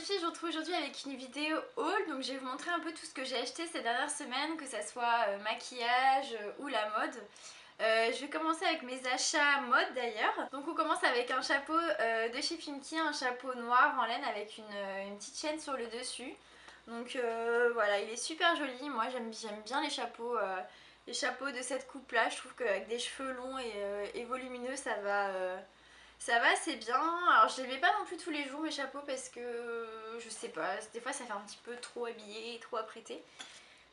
filles, je vous retrouve aujourd'hui avec une vidéo haul. Donc je vais vous montrer un peu tout ce que j'ai acheté ces dernières semaines, que ça soit maquillage ou la mode. Je vais commencer avec mes achats mode d'ailleurs. Donc on commence avec un chapeau de chez Fimki, un chapeau noir en laine avec une petite chaîne sur le dessus. Donc voilà, il est super joli. Moi j'aime bien les chapeaux de cette coupe là. Je trouve qu'avec des cheveux longs et volumineux ça va assez bien. Alors je les mets pas non plus tous les jours mes chapeaux parce que je sais pas, des fois ça fait un petit peu trop habillé, trop apprêté.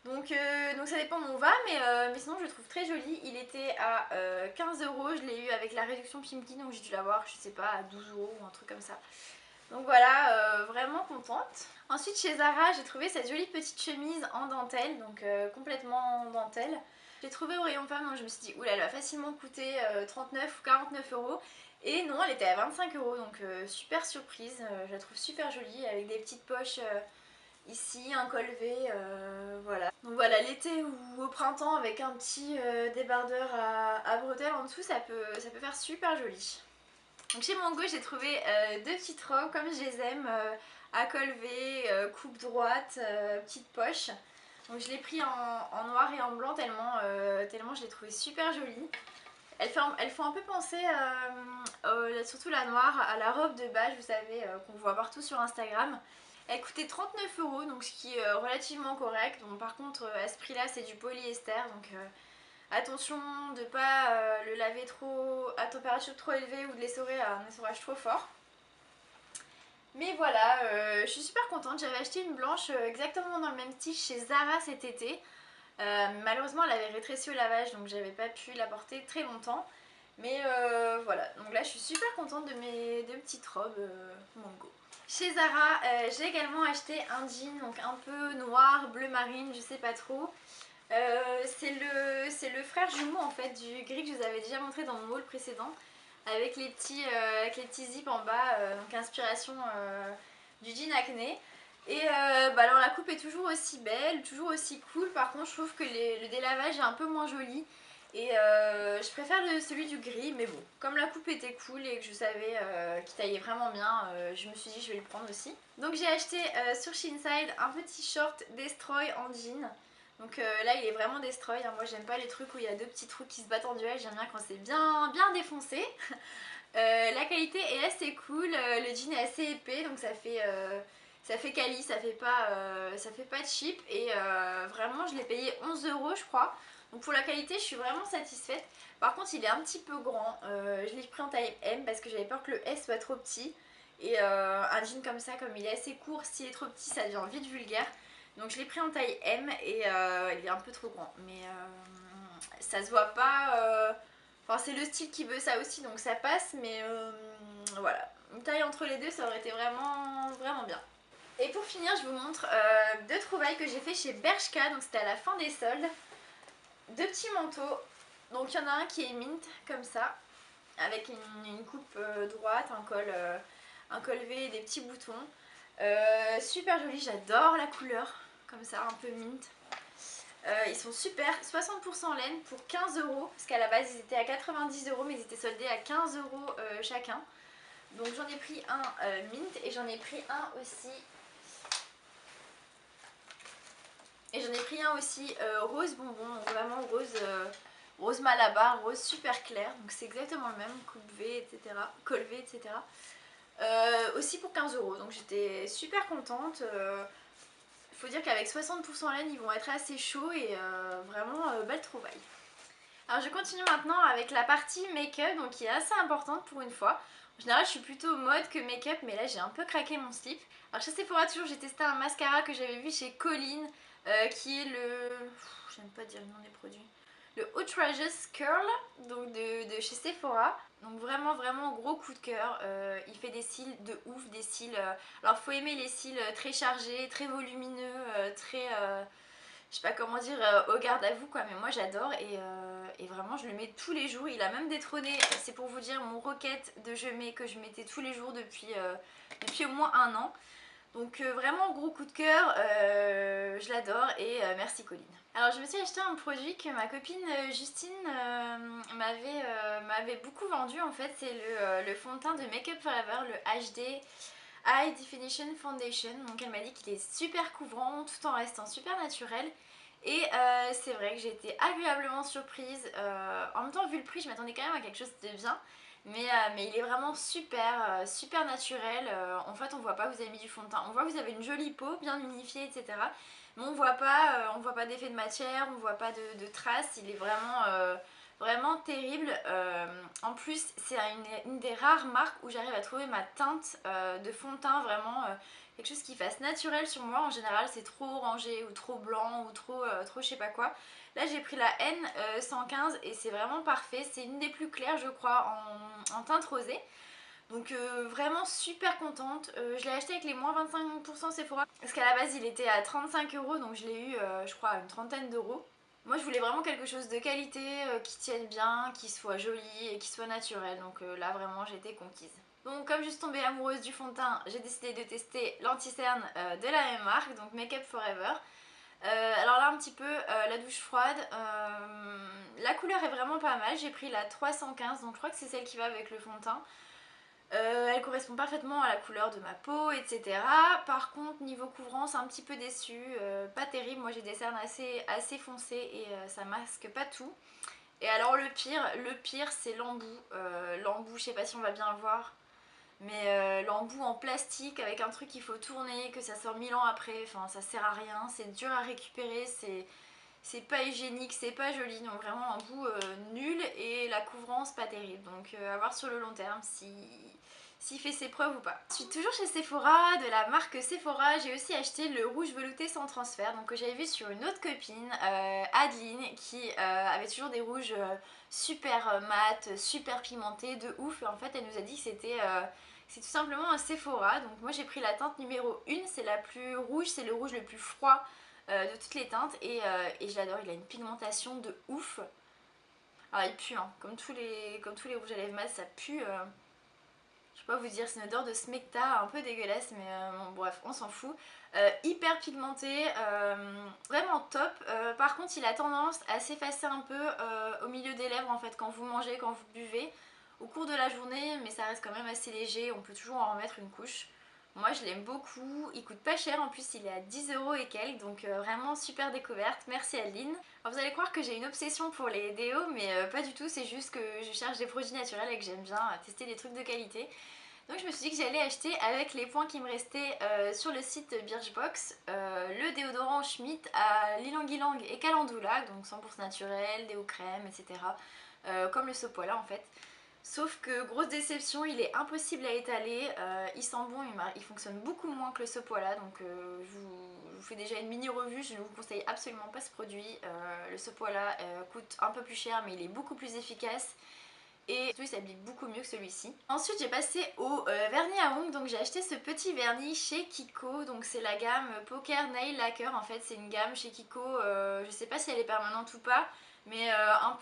Donc ça dépend où on va, mais sinon je le trouve très joli. Il était à 15 €, je l'ai eu avec la réduction Pimki, donc j'ai dû l'avoir, je sais pas, à 12 € ou un truc comme ça. Donc voilà, vraiment contente. Ensuite chez Zara, j'ai trouvé cette jolie petite chemise en dentelle, donc complètement en dentelle. J'ai trouvé au rayon femme, donc je me suis dit, oula, elle va facilement coûter 39 ou 49 €. Et non, elle était à 25 €, donc super surprise. Je la trouve super jolie, avec des petites poches ici, un col V, voilà. Donc voilà, l'été ou au printemps, avec un petit débardeur à bretelles en dessous, ça peut faire super joli. Donc chez Mango, j'ai trouvé deux petites robes comme je les aime, à col V, coupe droite, petite poche. Donc je l'ai pris en noir et en blanc tellement je l'ai trouvé super jolie. Elles font un peu penser, surtout la noire, à la robe de bage, vous savez, qu'on voit partout sur Instagram. Elle coûtait 39 €, donc ce qui est relativement correct. Donc par contre, à ce prix-là, c'est du polyester, donc attention de ne pas le laver trop à température trop élevée ou de l'essorer à un essorage trop fort. Mais voilà, je suis super contente. J'avais acheté une blanche exactement dans le même style chez Zara cet été. Malheureusement, elle avait rétréci au lavage, donc j'avais pas pu la porter très longtemps. Mais voilà, donc là je suis super contente de mes deux petites robes Mango. Chez Zara, j'ai également acheté un jean, donc un peu noir, bleu marine, je sais pas trop. C'est le frère jumeau en fait du gris que je vous avais déjà montré dans mon haul précédent, avec les petits zips en bas, donc inspiration du jean acné. Et bah alors la coupe est toujours aussi belle, toujours aussi cool. Par contre je trouve que le délavage est un peu moins joli. Et je préfère celui du gris, mais bon, comme la coupe était cool et que je savais qu'il taillait vraiment bien, je me suis dit je vais le prendre aussi. Donc j'ai acheté sur Shein un petit short Destroy en jean. Donc là il est vraiment Destroy, hein. Moi j'aime pas les trucs où il y a deux petits trous qui se battent en duel, j'aime bien quand c'est bien défoncé. La qualité est assez cool, le jean est assez épais, donc ça fait quali, ça fait pas cheap. Et vraiment je l'ai payé 11 € je crois. Donc pour la qualité je suis vraiment satisfaite. Par contre il est un petit peu grand, je l'ai pris en taille M parce que j'avais peur que le S soit trop petit. Et un jean comme ça, comme il est assez court, s'il est trop petit ça devient vite vulgaire. Donc je l'ai pris en taille M et il est un peu trop grand. Mais ça se voit pas... Enfin c'est le style qui veut ça aussi, donc ça passe, mais voilà. Une taille entre les deux ça aurait été vraiment bien. Et pour finir je vous montre deux trouvailles que j'ai fait chez Bershka, donc c'était à la fin des soldes. Deux petits manteaux, donc il y en a un qui est mint comme ça, avec une coupe droite, un col V et des petits boutons. Super joli, j'adore la couleur, comme ça, un peu mint. Ils sont super, 60% laine pour 15 €, parce qu'à la base ils étaient à 90 € mais ils étaient soldés à 15 € chacun. Donc j'en ai pris un mint et j'en ai pris un aussi. Et j'en ai pris un aussi rose bonbon, donc vraiment rose malabar, rose super clair. Donc c'est exactement le même, coupe V, etc. Col V, etc. Aussi pour 15 €, donc j'étais super contente. Il faut dire qu'avec 60% laine, ils vont être assez chauds et vraiment belle trouvaille. Alors je continue maintenant avec la partie make-up, donc qui est assez importante pour une fois. En général je suis plutôt mode que make-up, mais là j'ai un peu craqué mon slip. Alors chez Sephora toujours j'ai testé un mascara que j'avais vu chez Colline, qui est le... j'aime pas dire le nom des produits. Le Outrageous Curl, donc de chez Sephora. Donc vraiment gros coup de cœur. Il fait des cils de ouf, des cils... alors faut aimer les cils très chargés, très volumineux, très... je sais pas comment dire, au garde à vous quoi, mais moi j'adore et vraiment je le mets tous les jours. Il a même détrôné, c'est pour vous dire, mon Rocket de Je mets que je mettais tous les jours depuis au moins un an. Donc vraiment gros coup de cœur, je l'adore et merci Colline. Alors je me suis acheté un produit que ma copine Justine m'avait beaucoup vendu en fait, c'est le fond de teint de Make Up Forever, le HD High Definition Foundation. Donc elle m'a dit qu'il est super couvrant tout en restant super naturel. Et c'est vrai que j'ai été agréablement surprise. En même temps, vu le prix, je m'attendais quand même à quelque chose de bien. Mais il est vraiment super, super naturel. En fait, on voit pas que vous avez mis du fond de teint. On voit que vous avez une jolie peau, bien unifiée, etc. Mais on voit pas d'effet de matière, on voit pas de traces. Il est vraiment, vraiment terrible. En plus, c'est une des rares marques où j'arrive à trouver ma teinte de fond de teint vraiment quelque chose qui fasse naturel sur moi. En général, c'est trop orangé ou trop blanc ou trop je sais pas quoi. Là, j'ai pris la N115 et c'est vraiment parfait. C'est une des plus claires, je crois, en teinte rosée. Donc vraiment super contente. Je l'ai acheté avec les moins 25% Sephora. Parce qu'à la base, il était à 35 euros, donc je l'ai eu, je crois, à une trentaine d'euros. Moi, je voulais vraiment quelque chose de qualité, qui tienne bien, qui soit joli et qui soit naturel. Donc là, vraiment, j'ai été conquise. Donc comme je suis tombée amoureuse du fond de teint, j'ai décidé de tester l'anti-cerne de la même marque, donc Make Up Forever. Alors là un petit peu la douche froide, la couleur est vraiment pas mal, j'ai pris la 315 donc je crois que c'est celle qui va avec le fond de teint. Elle correspond parfaitement à la couleur de ma peau, etc. Par contre, niveau couvrant, c'est un petit peu déçu, pas terrible. Moi, j'ai des cernes assez foncées et ça masque pas tout. Et alors, le pire c'est l'embout. L'embout, je sais pas si on va bien le voir, mais l'embout en plastique avec un truc qu'il faut tourner, que ça sort 1000 ans après, enfin, ça sert à rien. C'est dur à récupérer, c'est pas hygiénique, c'est pas joli, donc vraiment un bout nul et la couvrance pas terrible. Donc à voir sur le long terme s'il fait ses preuves ou pas. Je suis toujours chez Sephora, de la marque Sephora, j'ai aussi acheté le rouge velouté sans transfert, donc que j'avais vu sur une autre copine, Adeline, qui avait toujours des rouges super mat, super pigmentés, de ouf, et en fait elle nous a dit que c'est tout simplement un Sephora, donc moi j'ai pris la teinte numéro 1, c'est la plus rouge, c'est le rouge le plus froid de toutes les teintes et je l'adore, il a une pigmentation de ouf. Alors il pue, hein, comme tous les rouges à lèvres mat, ça pue. Je peux pas vous dire, c'est une odeur de smecta un peu dégueulasse, mais bon, bref, on s'en fout. Hyper pigmenté, vraiment top. Par contre, il a tendance à s'effacer un peu au milieu des lèvres en fait, quand vous mangez, quand vous buvez, au cours de la journée, mais ça reste quand même assez léger, on peut toujours en remettre une couche. Moi je l'aime beaucoup, il coûte pas cher, en plus il est à 10 euros et quelques, donc vraiment super découverte, merci Adeline. Alors vous allez croire que j'ai une obsession pour les déos, mais pas du tout, c'est juste que je cherche des produits naturels et que j'aime bien tester des trucs de qualité. Donc je me suis dit que j'allais acheter avec les points qui me restaient sur le site Birchbox le déodorant Schmitt à l'ylang-ylang et calendula, donc 100% naturel, déo crème, etc. Comme le Sopola en fait. Sauf que grosse déception, il est impossible à étaler, il sent bon, il fonctionne beaucoup moins que le Sopola, donc je vous fais déjà une mini revue, je ne vous conseille absolument pas ce produit. Le Sopola coûte un peu plus cher mais il est beaucoup plus efficace. Et surtout il s'applique beaucoup mieux que celui-ci. Ensuite j'ai passé au vernis à ongles, donc j'ai acheté ce petit vernis chez Kiko, donc c'est la gamme Poker Nail Lacquer en fait, c'est une gamme chez Kiko, je sais pas si elle est permanente ou pas, mais un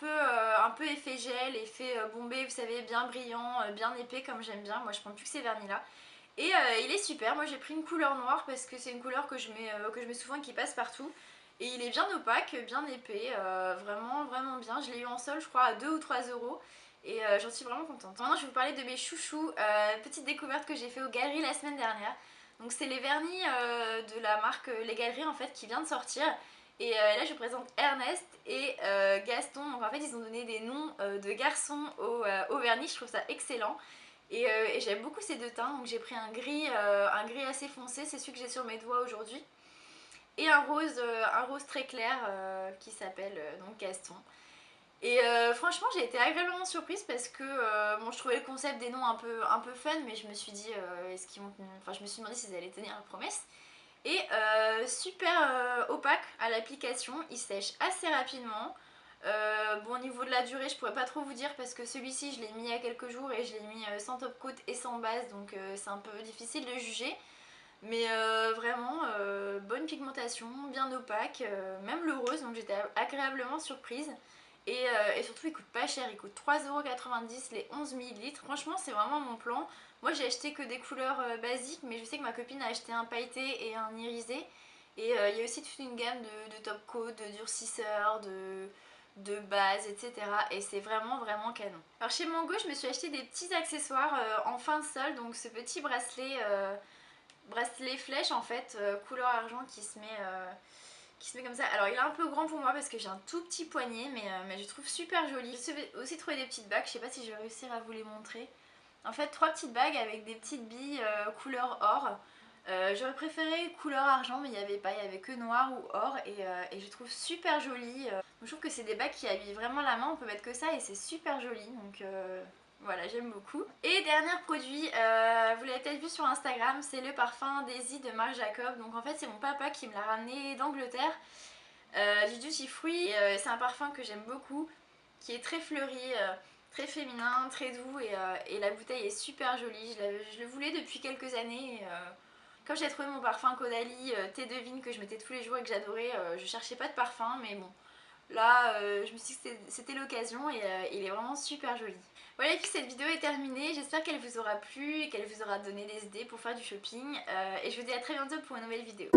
peu effet gel, effet bombé, vous savez, bien brillant, bien épais comme j'aime bien, moi je prends plus que ces vernis là. Et il est super, moi j'ai pris une couleur noire parce que c'est une couleur que je mets souvent et qui passe partout. Et il est bien opaque, bien épais, vraiment vraiment bien, je l'ai eu en solde je crois à 2 ou 3 euros. Et j'en suis vraiment contente. Maintenant je vais vous parler de mes chouchous, petite découverte que j'ai fait aux Galeries la semaine dernière. Donc c'est les vernis de la marque Les Galeries en fait qui vient de sortir. Et là je vous présente Ernest et Gaston. Donc en fait ils ont donné des noms de garçons au vernis, je trouve ça excellent. Et j'aime beaucoup ces deux teints, donc j'ai pris un gris assez foncé, c'est celui que j'ai sur mes doigts aujourd'hui. Et un rose très clair qui s'appelle donc Gaston. Et franchement j'ai été agréablement surprise parce que bon, je trouvais le concept des noms un peu fun, mais je me suis dit est-ce qu'ils vont enfin je me suis demandé s'ils allaient tenir la promesse. Et super opaque à l'application, il sèche assez rapidement. Bon au niveau de la durée je pourrais pas trop vous dire parce que celui-ci je l'ai mis il y a quelques jours et je l'ai mis sans top coat et sans base, donc c'est un peu difficile de juger. Mais vraiment bonne pigmentation, bien opaque, même le rose, donc j'étais agréablement surprise. Et surtout il coûte pas cher, il coûte 3,90€ les 11 ml. Franchement c'est vraiment mon plan. Moi j'ai acheté que des couleurs basiques, mais je sais que ma copine a acheté un pailleté et un irisé. Et il y a aussi toute une gamme de top coat, de durcisseurs, de base, etc. Et c'est vraiment vraiment canon. Alors chez Mango je me suis acheté des petits accessoires en fin de solde, donc ce petit bracelet bracelet flèche en fait, couleur argent qui se met comme ça. Alors il est un peu grand pour moi parce que j'ai un tout petit poignet, mais je trouve super joli. J'ai aussi trouvé des petites bagues, je sais pas si je vais réussir à vous les montrer. En fait 3 petites bagues avec des petites billes couleur or. J'aurais préféré couleur argent mais il n'y avait pas, il n'y avait que noir ou or et je trouve super joli. Je trouve que c'est des bagues qui habillent vraiment la main, on peut mettre que ça et c'est super joli donc voilà, j'aime beaucoup. Et dernier produit, vous l'avez peut-être vu sur Instagram, c'est le parfum Daisy de Marc Jacob. Donc en fait c'est mon papa qui me l'a ramené d'Angleterre, du Duty Free. C'est un parfum que j'aime beaucoup, qui est très fleuri, très féminin, très doux et la bouteille est super jolie. Je le voulais depuis quelques années. Comme j'ai trouvé mon parfum Caudalie thé de vigne que je mettais tous les jours et que j'adorais, je cherchais pas de parfum mais bon. Là, je me suis dit que c'était l'occasion et il est vraiment super joli. Voilà les filles, cette vidéo est terminée. J'espère qu'elle vous aura plu et qu'elle vous aura donné des idées pour faire du shopping. Et je vous dis à très bientôt pour une nouvelle vidéo.